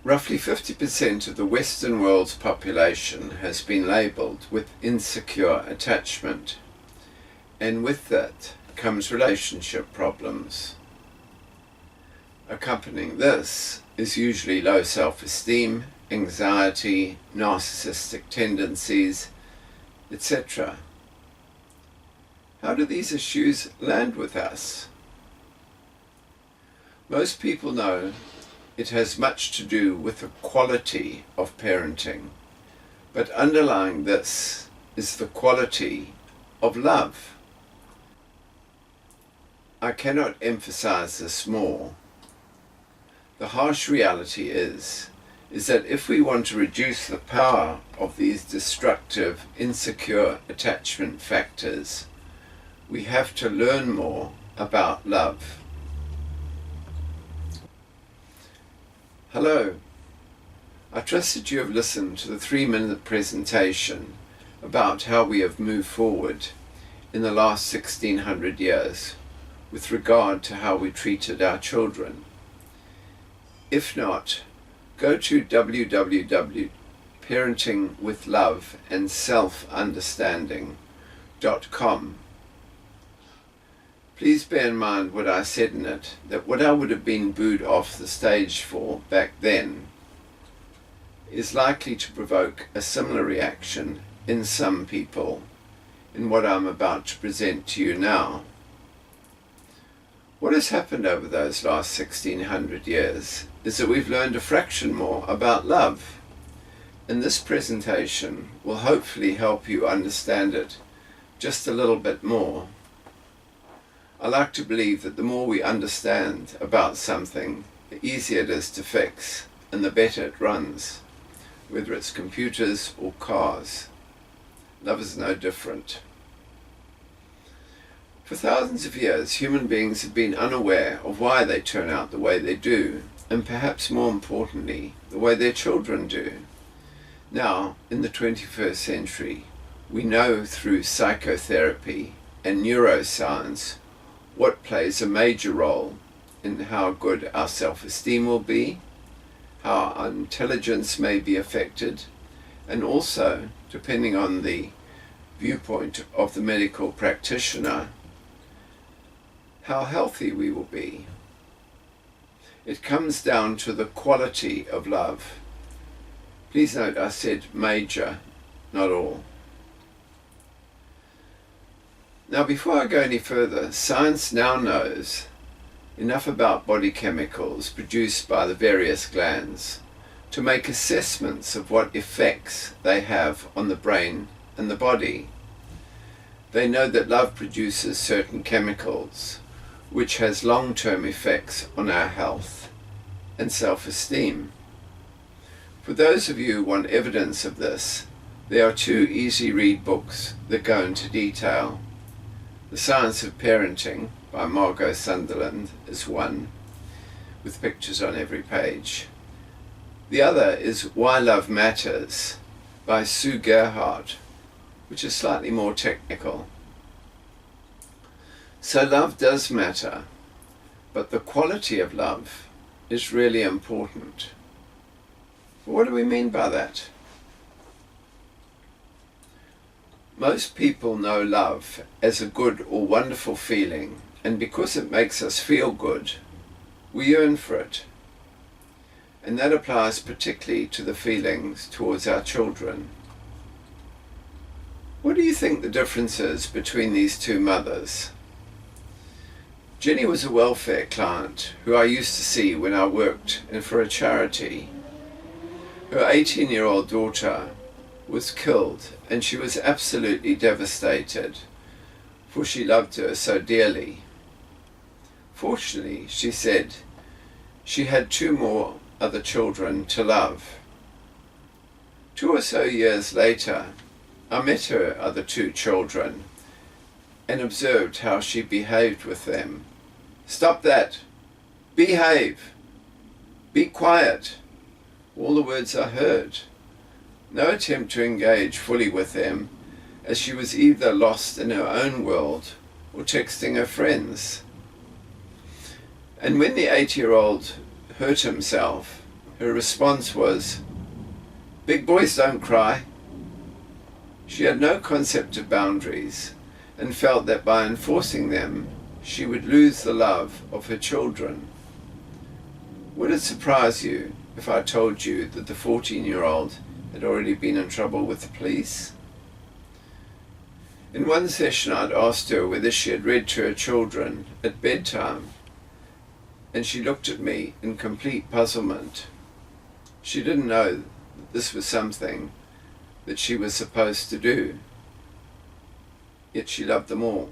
Roughly 50% of the Western world's population has been labelled with insecure attachment, and with that comes relationship problems. Accompanying this is usually low self-esteem, anxiety, narcissistic tendencies, etc. How do these issues land with us? Most people know it has much to do with the quality of parenting, but underlying this is the quality of love. I cannot emphasize this more. The harsh reality is that if we want to reduce the power of these destructive, insecure attachment factors, we have to learn more about love. Hello, I trust that you have listened to the 3-minute presentation about how we have moved forward in the last 1600 years with regard to how we treated our children. If not, go to www.parentingwithlove-and-self-understanding.com. Please bear in mind what I said in it, that what I would have been booed off the stage for back then is likely to provoke a similar reaction in some people in what I'm about to present to you now. What has happened over those last 1600 years is that we've learned a fraction more about love, and this presentation will hopefully help you understand it just a little bit more. I like to believe that the more we understand about something, the easier it is to fix and the better it runs, whether it's computers or cars. Love is no different. For thousands of years, human beings have been unaware of why they turn out the way they do, and perhaps more importantly, the way their children do. Now, in the 21st century, we know through psychotherapy and neuroscience what plays a major role in how good our self-esteem will be, how our intelligence may be affected, and also, depending on the viewpoint of the medical practitioner, how healthy we will be. It comes down to the quality of love. Please note I said major, not all. Now, before I go any further, science now knows enough about body chemicals produced by the various glands to make assessments of what effects they have on the brain and the body. They know that love produces certain chemicals, which has long-term effects on our health and self-esteem. For those of you who want evidence of this, there are 2 easy-read books that go into detail. The Science of Parenting by Margot Sunderland is one, with pictures on every page. The other is Why Love Matters by Sue Gerhardt, which is slightly more technical. So love does matter, but the quality of love is really important. What do we mean by that? Most people know love as a good or wonderful feeling, and because it makes us feel good, we yearn for it. And that applies particularly to the feelings towards our children. What do you think the difference is between these 2 mothers? Jenny was a welfare client who I used to see when I worked for a charity. Her 18-year-old daughter was killed, and she was absolutely devastated, for she loved her so dearly. Fortunately, she said, she had 2 more other children to love. 2 or so years later, I met her other 2 children and observed how she behaved with them. Stop that! Behave! Be quiet! All the words I heard. No attempt to engage fully with them, as she was either lost in her own world or texting her friends. And when the 8-year-old hurt himself, Her response was, "Big boys don't cry." She had no concept of boundaries and felt that by enforcing them, she would lose the love of her children. Would it surprise you if I told you that the 14-year-old had already been in trouble with the police? In one session I'd asked her whether she had read to her children at bedtime, and she looked at me in complete puzzlement. She didn't know that this was something that she was supposed to do, yet she loved them all.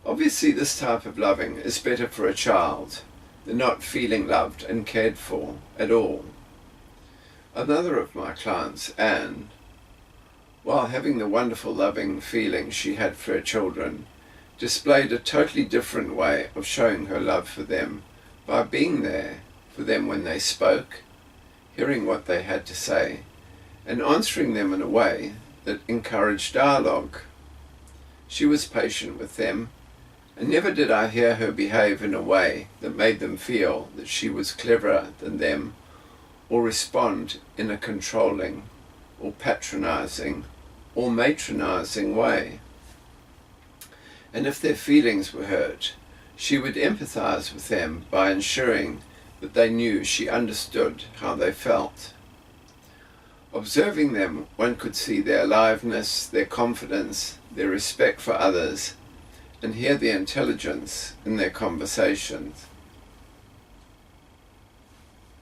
Obviously, this type of loving is better for a child than not feeling loved and cared for at all. Another of my clients, Anne, while having the wonderful loving feeling she had for her children, displayed a totally different way of showing her love for them by being there for them when they spoke, hearing what they had to say, and answering them in a way that encouraged dialogue. She was patient with them, and never did I hear her behave in a way that made them feel that she was cleverer than them, or respond in a controlling or patronizing or matronizing way. And if their feelings were hurt, she would empathize with them by ensuring that they knew she understood how they felt. Observing them, one could see their aliveness, their confidence, their respect for others, and hear the intelligence in their conversations.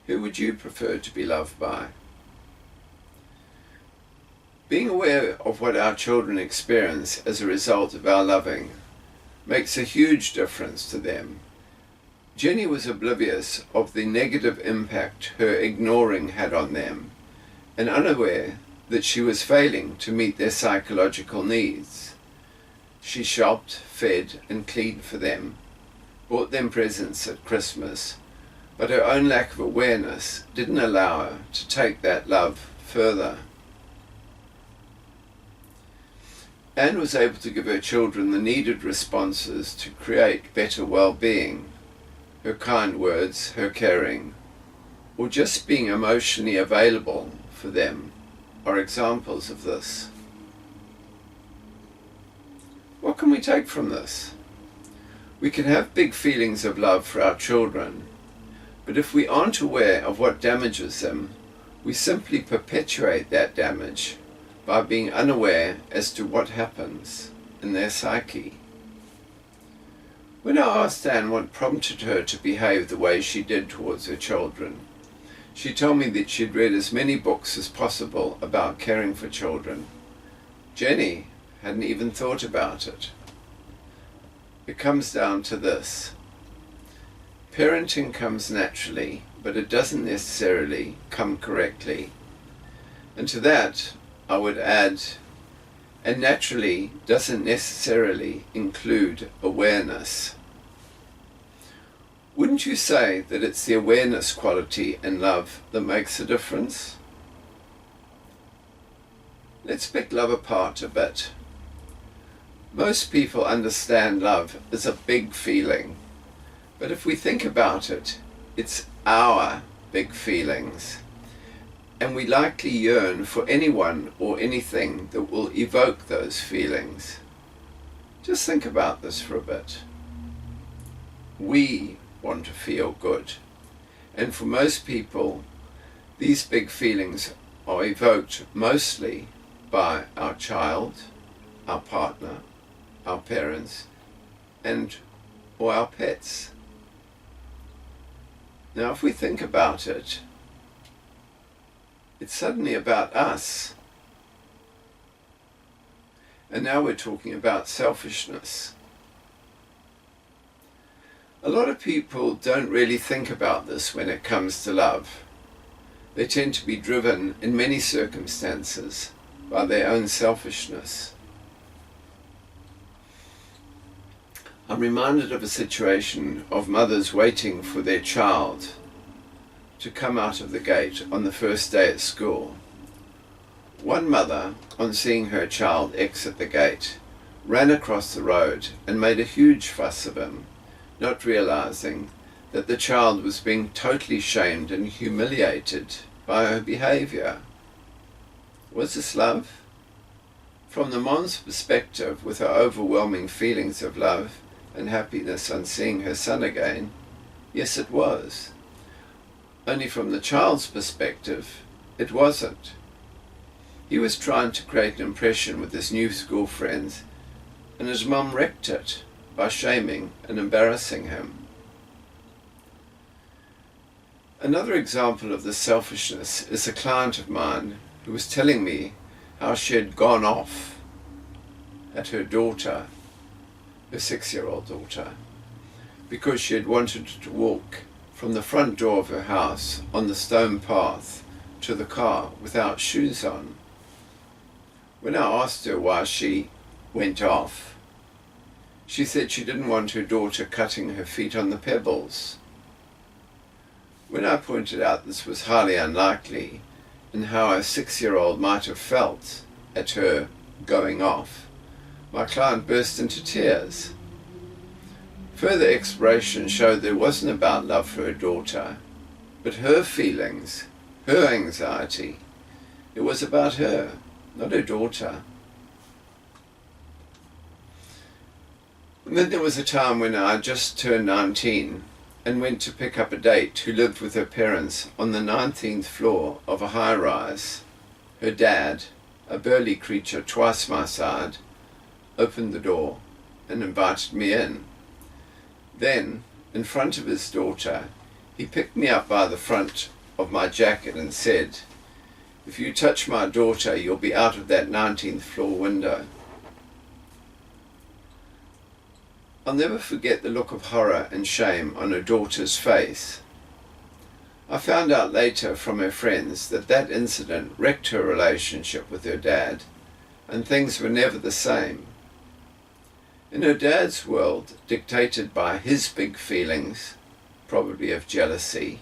Who would you prefer to be loved by? Being aware of what our children experience as a result of our loving makes a huge difference to them. Jenny was oblivious of the negative impact her ignoring had on them, and unaware that she was failing to meet their psychological needs. She shopped, fed, and cleaned for them, bought them presents at Christmas, but her own lack of awareness didn't allow her to take that love further. Anne was able to give her children the needed responses to create better well-being. Her kind words, her caring, or just being emotionally available for them are examples of this. What can we take from this? We can have big feelings of love for our children, but if we aren't aware of what damages them, we simply perpetuate that damage by being unaware as to what happens in their psyche. When I asked Anne what prompted her to behave the way she did towards her children, she told me that she'd read as many books as possible about caring for children. Jenny hadn't even thought about it. It comes down to this. Parenting comes naturally, but it doesn't necessarily come correctly. And to that, I would add, and naturally doesn't necessarily include awareness. Wouldn't you say that it's the awareness quality in love that makes a difference? Let's pick love apart a bit. Most people understand love as a big feeling, but if we think about it, it's our big feelings. And we likely yearn for anyone or anything that will evoke those feelings. Just think about this for a bit. We want to feel good. And for most people, these big feelings are evoked mostly by our child, our partner, our parents, or our pets. Now, if we think about it, it's suddenly about us. And now we're talking about selfishness. A lot of people don't really think about this when it comes to love. They tend to be driven in many circumstances by their own selfishness. I'm reminded of a situation of mothers waiting for their child to come out of the gate on the first day at school. One mother, on seeing her child exit the gate, ran across the road and made a huge fuss of him, not realizing that the child was being totally shamed and humiliated by her behavior. Was this love? From the mom's perspective, with her overwhelming feelings of love and happiness on seeing her son again, yes, it was. Only from the child's perspective, it wasn't. He was trying to create an impression with his new school friends, and his mum wrecked it by shaming and embarrassing him. Another example of this selfishness is a client of mine who was telling me how she had gone off at her daughter, her 6-year-old daughter, because she had wanted to walk from the front door of her house on the stone path to the car without shoes on. When I asked her why she went off, she said she didn't want her daughter cutting her feet on the pebbles. When I pointed out this was highly unlikely and how a 6-year-old might have felt at her going off, my client burst into tears. Further exploration showed that it wasn't about love for her daughter, but her feelings, her anxiety. It was about her, not her daughter. And then there was a time when I just turned 19 and went to pick up a date who lived with her parents on the 19th floor of a high-rise. Her dad, a burly creature twice my side, opened the door and invited me in. Then, in front of his daughter, he picked me up by the front of my jacket and said, "If you touch my daughter, you'll be out of that 19th floor window." I'll never forget the look of horror and shame on her daughter's face. I found out later from her friends that that incident wrecked her relationship with her dad, and things were never the same. In her dad's world, dictated by his big feelings, probably of jealousy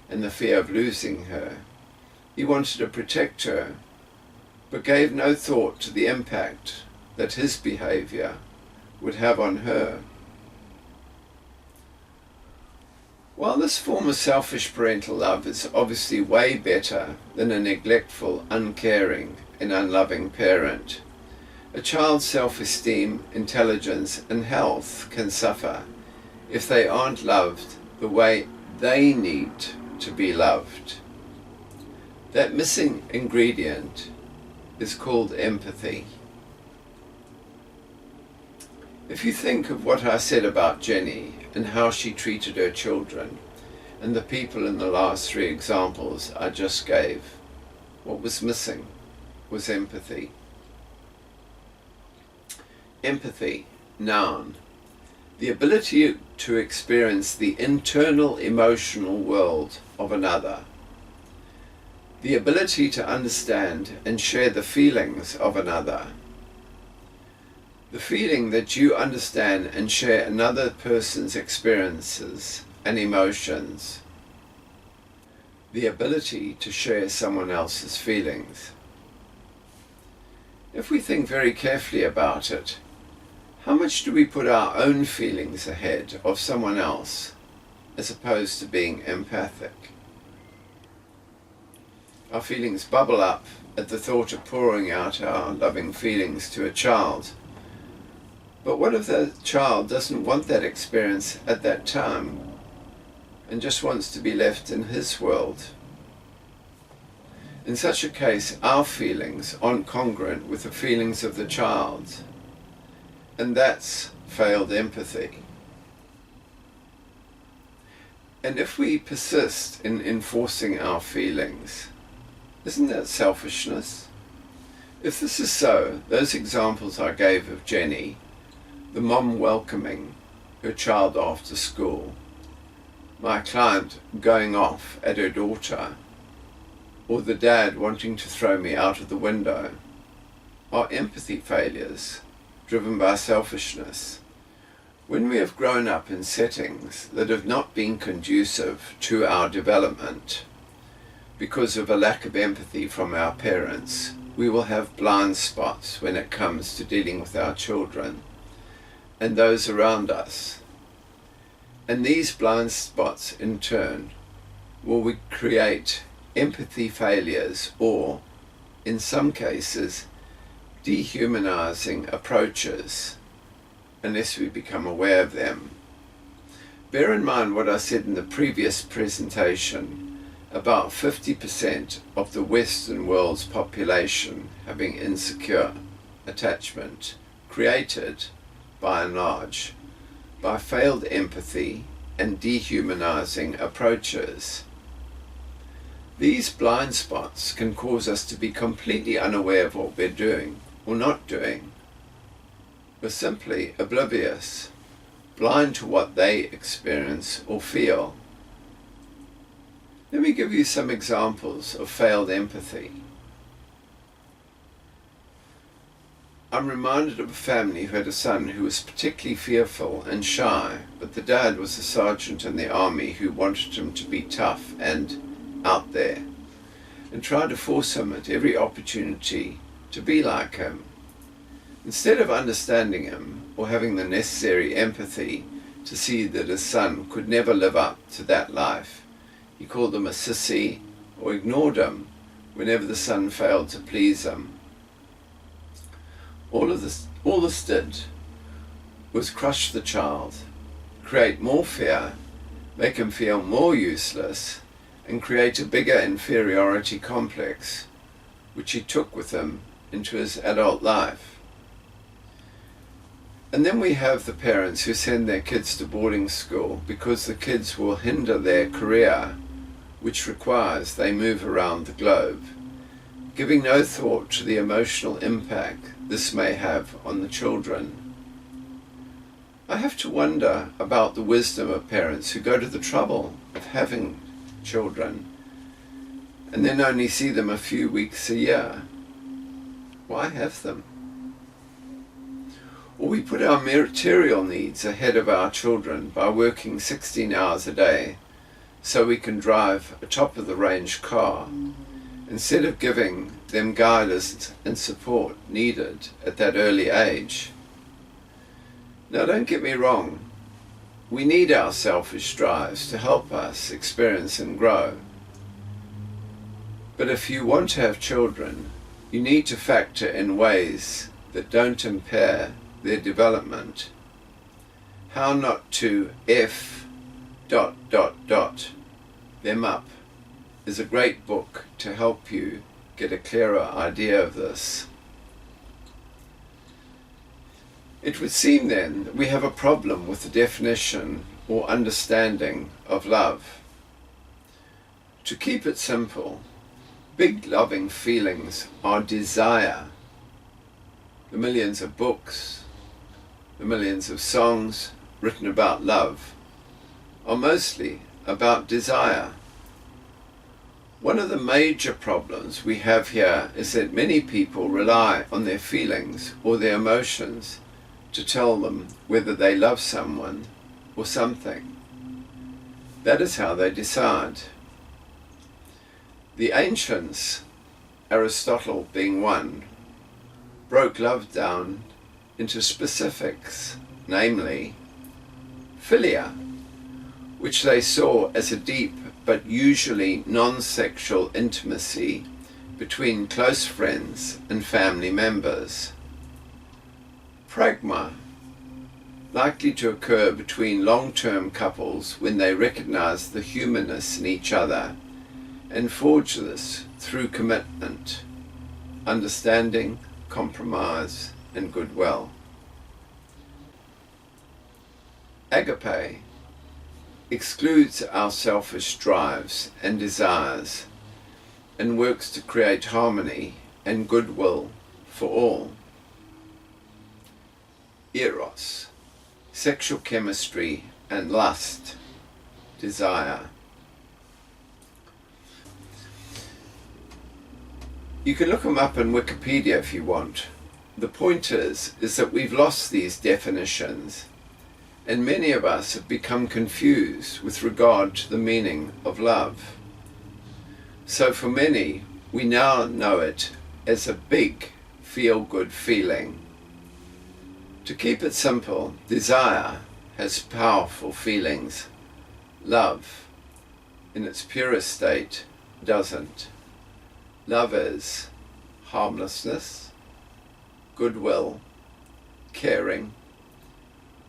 and the fear of losing her, he wanted to protect her, but gave no thought to the impact that his behavior would have on her. While this form of selfish parental love is obviously way better than a neglectful, uncaring, and unloving parent, a child's self-esteem, intelligence, and health can suffer if they aren't loved the way they need to be loved. That missing ingredient is called empathy. If you think of what I said about Jenny and how she treated her children and the people in the last 3 examples I just gave, what was missing was empathy. Empathy, noun, the ability to experience the internal emotional world of another, the ability to understand and share the feelings of another, the feeling that you understand and share another person's experiences and emotions, the ability to share someone else's feelings. If we think very carefully about it, how much do we put our own feelings ahead of someone else as opposed to being empathic? Our feelings bubble up at the thought of pouring out our loving feelings to a child. But what if the child doesn't want that experience at that time and just wants to be left in his world? In such a case, our feelings aren't congruent with the feelings of the child, and that's failed empathy. And if we persist in enforcing our feelings, isn't that selfishness? If this is so, those examples I gave of Jenny, the mom welcoming her child after school, my client going off at her daughter, or the dad wanting to throw me out of the window, are empathy failures driven by selfishness. When we have grown up in settings that have not been conducive to our development because of a lack of empathy from our parents, we will have blind spots when it comes to dealing with our children and those around us. And these blind spots in turn will create empathy failures or, in some cases, dehumanizing approaches unless we become aware of them. Bear in mind what I said in the previous presentation about 50% of the Western world's population having insecure attachment created, by and large, by failed empathy and dehumanizing approaches. These blind spots can cause us to be completely unaware of what we're doing or not doing. We're simply oblivious, blind to what they experience or feel. Let me give you some examples of failed empathy. I'm reminded of a family who had a son who was particularly fearful and shy, but the dad was a sergeant in the army who wanted him to be tough and out there, and tried to force him at every opportunity to be like him. Instead of understanding him or having the necessary empathy to see that his son could never live up to that life, he called him a sissy or ignored him whenever the son failed to please him. All this did was crush the child, create more fear, make him feel more useless, and create a bigger inferiority complex, which he took with him into his adult life. And then we have the parents who send their kids to boarding school because the kids will hinder their career, which requires they move around the globe, giving no thought to the emotional impact this may have on the children. I have to wonder about the wisdom of parents who go to the trouble of having children and then only see them a few weeks a year. Why have them? Or we put our material needs ahead of our children by working 16 hours a day so we can drive a top-of-the-range car, instead of giving them guidance and support needed at that early age. Now, don't get me wrong, we need our selfish drives to help us experience and grow. But if you want to have children, you need to factor in ways that don't impair their development. How not to them up is a great book to help you get a clearer idea of this. It would seem then that we have a problem with the definition or understanding of love. To keep it simple, big loving feelings are desire. The millions of books, the millions of songs written about love are mostly about desire. One of the major problems we have here is that many people rely on their feelings or their emotions to tell them whether they love someone or something. That is how they decide. The ancients, Aristotle being one, broke love down into specifics, namely philia, which they saw as a deep but usually non-sexual intimacy between close friends and family members. Pragma, likely to occur between long-term couples when they recognize the humanness in each other and forge this through commitment, understanding, compromise, and goodwill. Agape excludes our selfish drives and desires and works to create harmony and goodwill for all. Eros, sexual chemistry and lust, desire. You can look them up in Wikipedia if you want. The point is that we've lost these definitions, and many of us have become confused with regard to the meaning of love. So for many, we now know it as a big feel-good feeling. To keep it simple, desire has powerful feelings. Love, in its purest state, doesn't. Love is harmlessness, goodwill, caring,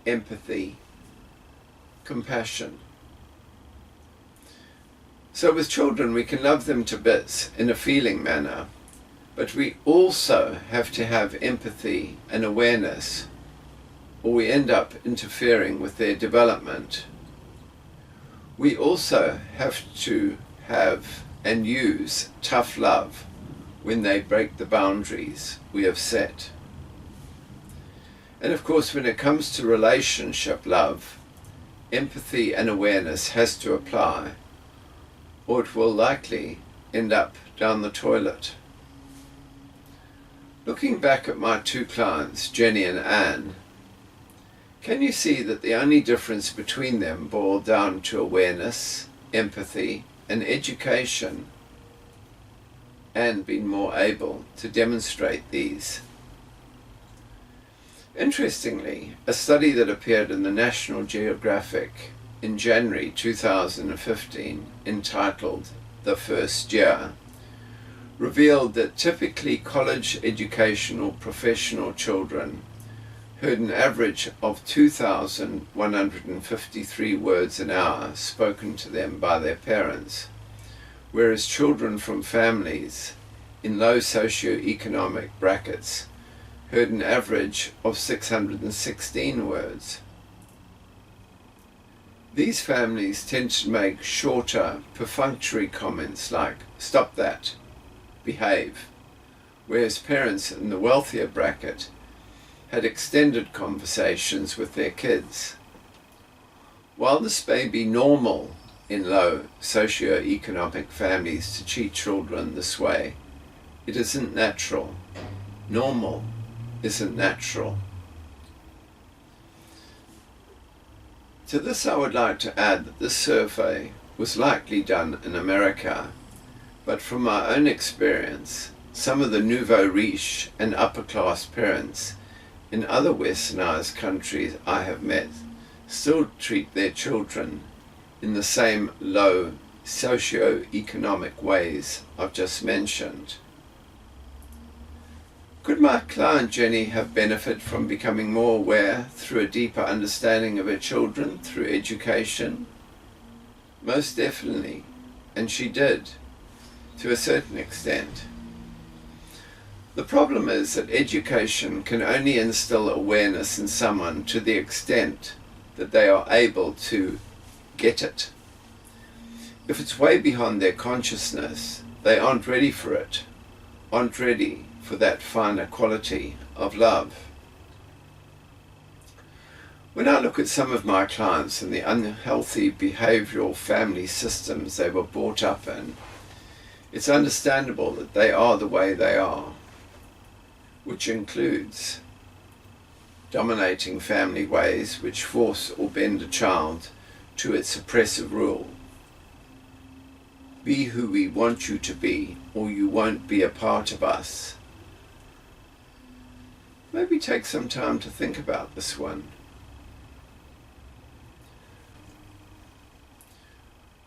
empathy, compassion. So with children we can love them to bits in a feeling manner, but we also have to have empathy and awareness, or we end up interfering with their development. We also have to have and use tough love when they break the boundaries we have set. And of course, when it comes to relationship love, empathy and awareness has to apply, or it will likely end up down the toilet. Looking back at my two clients, Jenny and Anne, can you see that the only difference between them boiled down to awareness, empathy, and education, and being more able to demonstrate these? Interestingly, a study that appeared in the National Geographic in January 2015, entitled The First Year, revealed that typically college educational professional children heard an average of 2,153 words an hour spoken to them by their parents, whereas children from families in low socio-economic brackets heard an average of 616 words. These families tend to make shorter, perfunctory comments like, "Stop that," "behave," whereas parents in the wealthier bracket had extended conversations with their kids. While this may be normal in low socio-economic families to treat children this way, it isn't natural. Normal isn't natural. To this I would like to add that this survey was likely done in America, but from my own experience, some of the nouveau riche and upper-class parents in other westernized countries I have met still treat their children in the same low socio-economic ways I've just mentioned. Could my client Jenny have benefited from becoming more aware through a deeper understanding of her children through education? Most definitely, and she did, to a certain extent. The problem is that education can only instill awareness in someone to the extent that they are able to get it. If it's way beyond their consciousness, they aren't ready for it, aren't ready for that finer quality of love. When I look at some of my clients and the unhealthy behavioral family systems they were brought up in, it's understandable that they are the way they are, which includes dominating family ways which force or bend a child to its oppressive rule. Be who we want you to be, or you won't be a part of us. Maybe take some time to think about this one.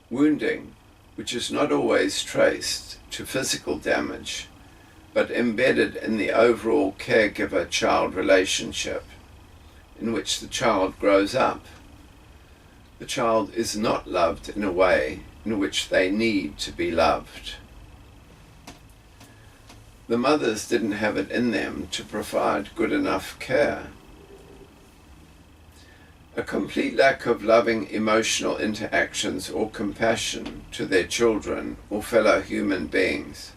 Wounding, which is not always traced to physical damage, but embedded in the overall caregiver-child relationship in which the child grows up. The child is not loved in a way in which they need to be loved. The mothers didn't have it in them to provide good enough care. A complete lack of loving emotional interactions or compassion to their children or fellow human beings,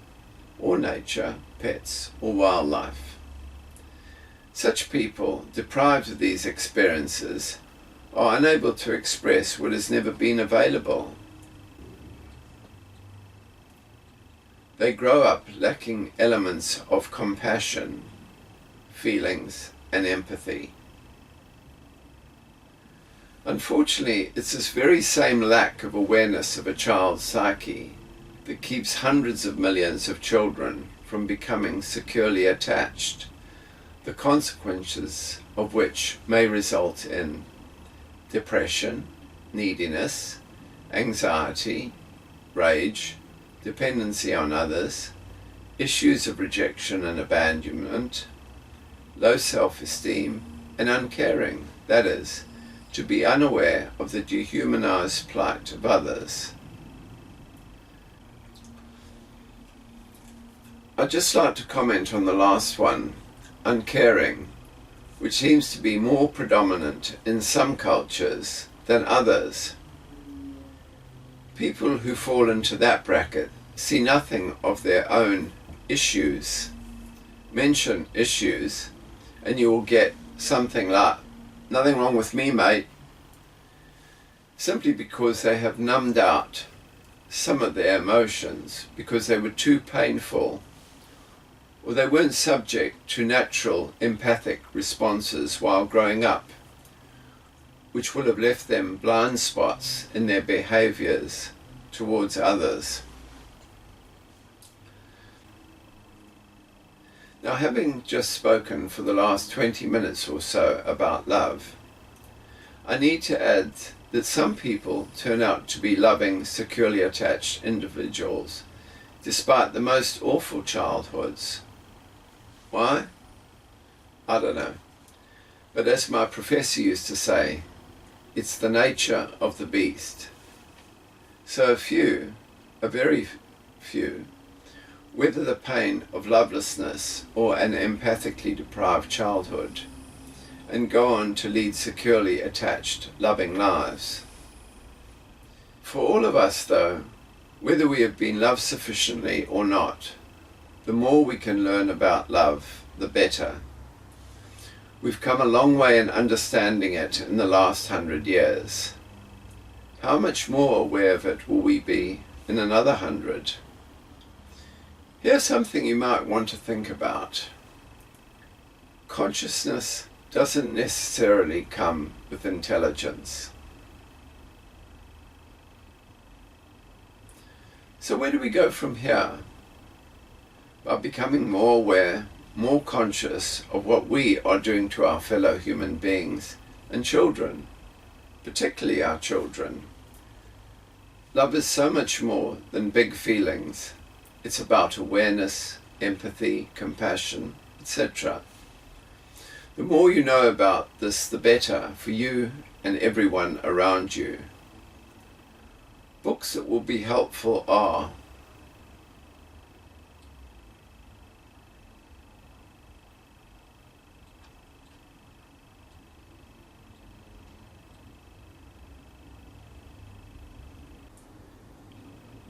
or nature, pets, or wildlife. Such people, deprived of these experiences, are unable to express what has never been available. They grow up lacking elements of compassion, feelings, and empathy. Unfortunately, it's this very same lack of awareness of a child's psyche that keeps hundreds of millions of children from becoming securely attached, the consequences of which may result in depression, neediness, anxiety, rage, dependency on others, issues of rejection and abandonment, low self-esteem, and uncaring, that is, to be unaware of the dehumanized plight of others. I'd just like to comment on the last one, uncaring, which seems to be more predominant in some cultures than others. People who fall into that bracket see nothing of their own issues. Mention issues and you will get something like, "Nothing wrong with me, mate," simply because they have numbed out some of their emotions because they were too painful, or they weren't subject to natural empathic responses while growing up, which will have left them blind spots in their behaviors towards others. Now, having just spoken for the last 20 minutes or so about love, I need to add that some people turn out to be loving, securely attached individuals, despite the most awful childhoods. Why? I don't know. But as my professor used to say, it's the nature of the beast. So a very few, weather the pain of lovelessness or an empathically deprived childhood, and go on to lead securely attached, loving lives. For all of us, though, whether we have been loved sufficiently or not, the more we can learn about love, the better. We've come a long way in understanding it in the last 100 years. How much more aware of it will we be in another 100? Here's something you might want to think about. Consciousness doesn't necessarily come with intelligence. So where do we go from here? By becoming more aware, more conscious of what we are doing to our fellow human beings and children, particularly our children. Love is so much more than big feelings. It's about awareness, empathy, compassion, etc. The more you know about this, the better for you and everyone around you. Books that will be helpful are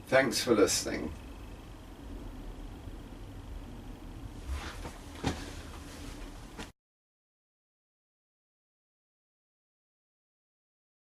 Thanks for listening.